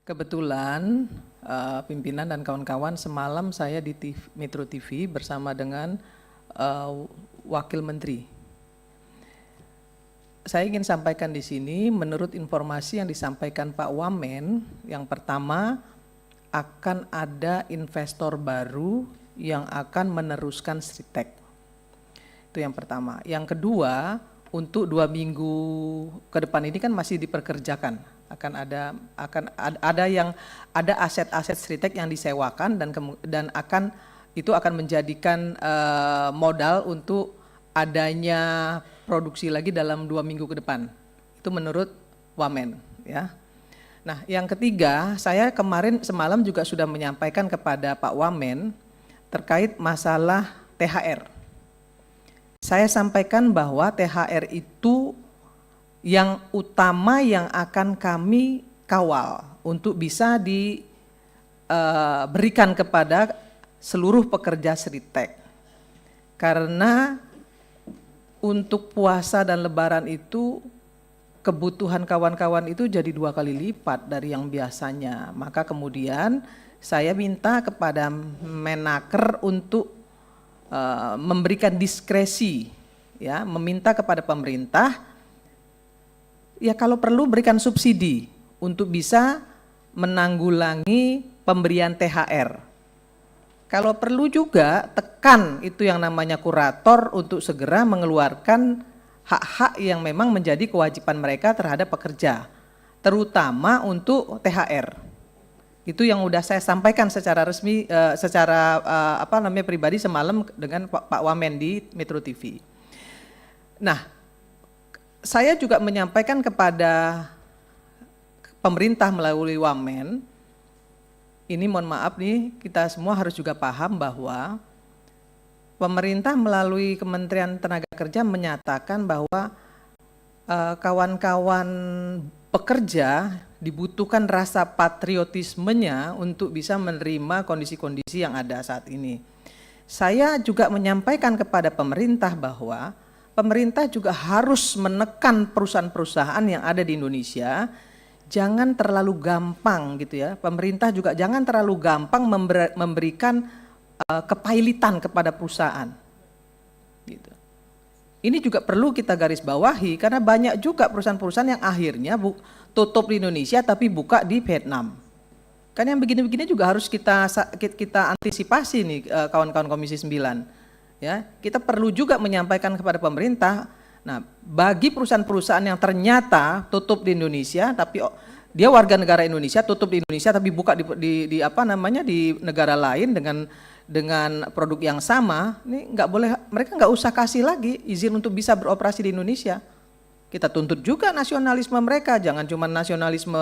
Kebetulan pimpinan dan kawan-kawan semalam saya di Metro TV bersama dengan Wakil Menteri. Saya ingin sampaikan di sini, menurut informasi yang disampaikan Pak Wamen, yang pertama akan ada investor baru yang akan meneruskan Sritek. Itu yang pertama. Yang kedua, untuk 2 minggu ke depan ini kan masih diperkerjakan. Akan ada aset-aset Sritek yang disewakan dan itu akan menjadikan modal untuk adanya produksi lagi dalam 2 minggu ke depan. Itu menurut Wamen, ya. Nah, yang ketiga, saya semalam juga sudah menyampaikan kepada Pak Wamen terkait masalah THR. Saya sampaikan bahwa THR itu yang utama yang akan kami kawal untuk bisa diberikan kepada seluruh pekerja Sritek. Karena untuk puasa dan lebaran itu kebutuhan kawan-kawan itu jadi 2 kali lipat dari yang biasanya. Maka kemudian saya minta kepada Menaker untuk memberikan diskresi, ya, meminta kepada pemerintah, ya kalau perlu berikan subsidi untuk bisa menanggulangi pemberian THR. Kalau perlu juga tekan itu yang namanya kurator untuk segera mengeluarkan hak-hak yang memang menjadi kewajiban mereka terhadap pekerja, terutama untuk THR. Itu yang udah saya sampaikan secara resmi, pribadi semalam dengan Pak Wamen di Metro TV. Nah, saya juga menyampaikan kepada pemerintah melalui Wamen, ini mohon maaf nih, kita semua harus juga paham bahwa pemerintah melalui Kementerian Tenaga Kerja menyatakan bahwa kawan-kawan pekerja dibutuhkan rasa patriotismenya untuk bisa menerima kondisi-kondisi yang ada saat ini. Saya juga menyampaikan kepada pemerintah bahwa pemerintah juga harus menekan perusahaan-perusahaan yang ada di Indonesia, jangan terlalu gampang gitu ya. Pemerintah juga jangan terlalu gampang memberikan kepailitan kepada perusahaan. Gitu. Ini juga perlu kita garis bawahi karena banyak juga perusahaan-perusahaan yang akhirnya tutup di Indonesia tapi buka di Vietnam. Kan yang begini-begini juga harus kita antisipasi nih kawan-kawan Komisi 9. Ya, kita perlu juga menyampaikan kepada pemerintah. Nah, bagi perusahaan-perusahaan yang ternyata tutup di Indonesia tapi dia warga negara Indonesia, tutup di Indonesia tapi buka di negara lain dengan produk yang sama, ini nggak boleh, mereka nggak usah kasih lagi izin untuk bisa beroperasi di Indonesia. Kita tuntut juga nasionalisme mereka, jangan cuma nasionalisme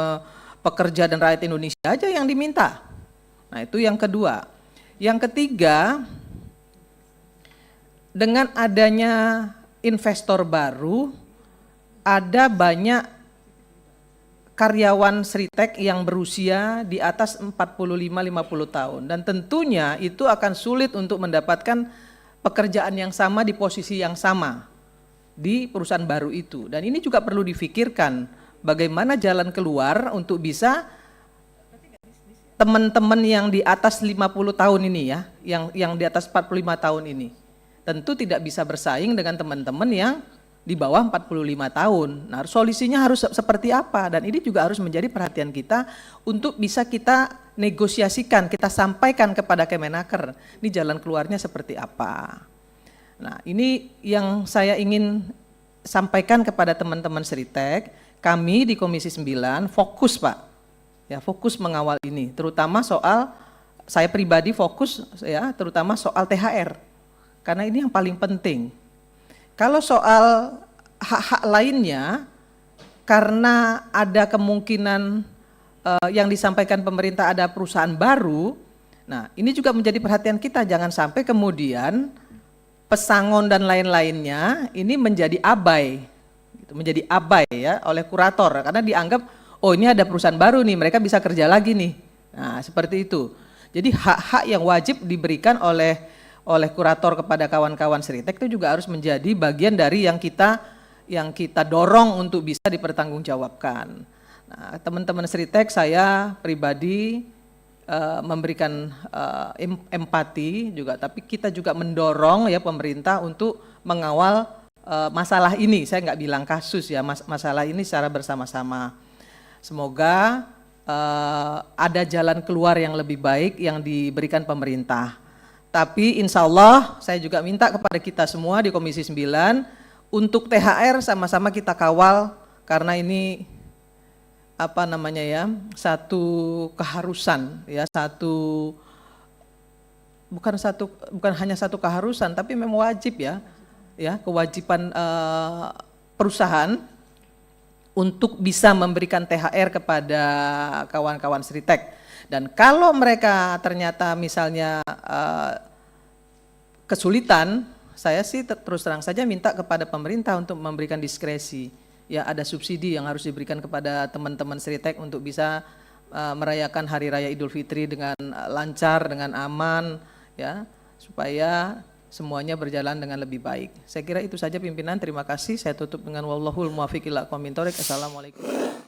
pekerja dan rakyat Indonesia aja yang diminta. Nah, itu yang kedua. Yang ketiga, dengan adanya investor baru, ada banyak karyawan Sritek yang berusia di atas 45-50 tahun. Dan tentunya itu akan sulit untuk mendapatkan pekerjaan yang sama di posisi yang sama di perusahaan baru itu. Dan ini juga perlu difikirkan bagaimana jalan keluar untuk bisa teman-teman yang di atas 50 tahun ini ya, yang di atas 45 tahun ini. Tentu tidak bisa bersaing dengan teman-teman yang di bawah 45 tahun. Nah, solusinya harus seperti apa? Dan ini juga harus menjadi perhatian kita untuk bisa kita negosiasikan, kita sampaikan kepada Kemenaker. Ini jalan keluarnya seperti apa? Nah, ini yang saya ingin sampaikan kepada teman-teman Sritek. Kami di Komisi 9 fokus, Pak. Ya, fokus mengawal ini, terutama soal, saya pribadi fokus ya, terutama soal THR. Karena ini yang paling penting. Kalau soal hak-hak lainnya, karena ada kemungkinan yang disampaikan pemerintah ada perusahaan baru, nah ini juga menjadi perhatian kita, jangan sampai kemudian pesangon dan lain-lainnya ini menjadi abai, gitu, menjadi abai ya oleh kurator, karena dianggap, oh ini ada perusahaan baru nih, mereka bisa kerja lagi nih. Nah seperti itu. Jadi hak-hak yang wajib diberikan oleh kurator kepada kawan-kawan Sritek itu juga harus menjadi bagian dari yang kita dorong untuk bisa dipertanggungjawabkan. Nah, teman-teman Sritek, saya pribadi memberikan empati juga, tapi kita juga mendorong ya pemerintah untuk mengawal masalah ini. Saya nggak bilang kasus ya, masalah ini secara bersama-sama. Semoga ada jalan keluar yang lebih baik yang diberikan pemerintah. Tapi insya Allah saya juga minta kepada kita semua di Komisi 9 untuk THR sama-sama kita kawal, karena ini apa namanya ya, satu keharusan ya, bukan hanya satu keharusan, tapi memang wajib ya, kewajiban perusahaan untuk bisa memberikan THR kepada kawan-kawan Sritek. Dan kalau mereka ternyata misalnya kesulitan, saya sih terus terang saja minta kepada pemerintah untuk memberikan diskresi. Ya, ada subsidi yang harus diberikan kepada teman-teman Sritek untuk bisa merayakan Hari Raya Idul Fitri dengan lancar, dengan aman, ya, supaya semuanya berjalan dengan lebih baik. Saya kira itu saja pimpinan, terima kasih. Saya tutup dengan wallahul muwaffiq ila aqwamit thoriq. Assalamualaikum.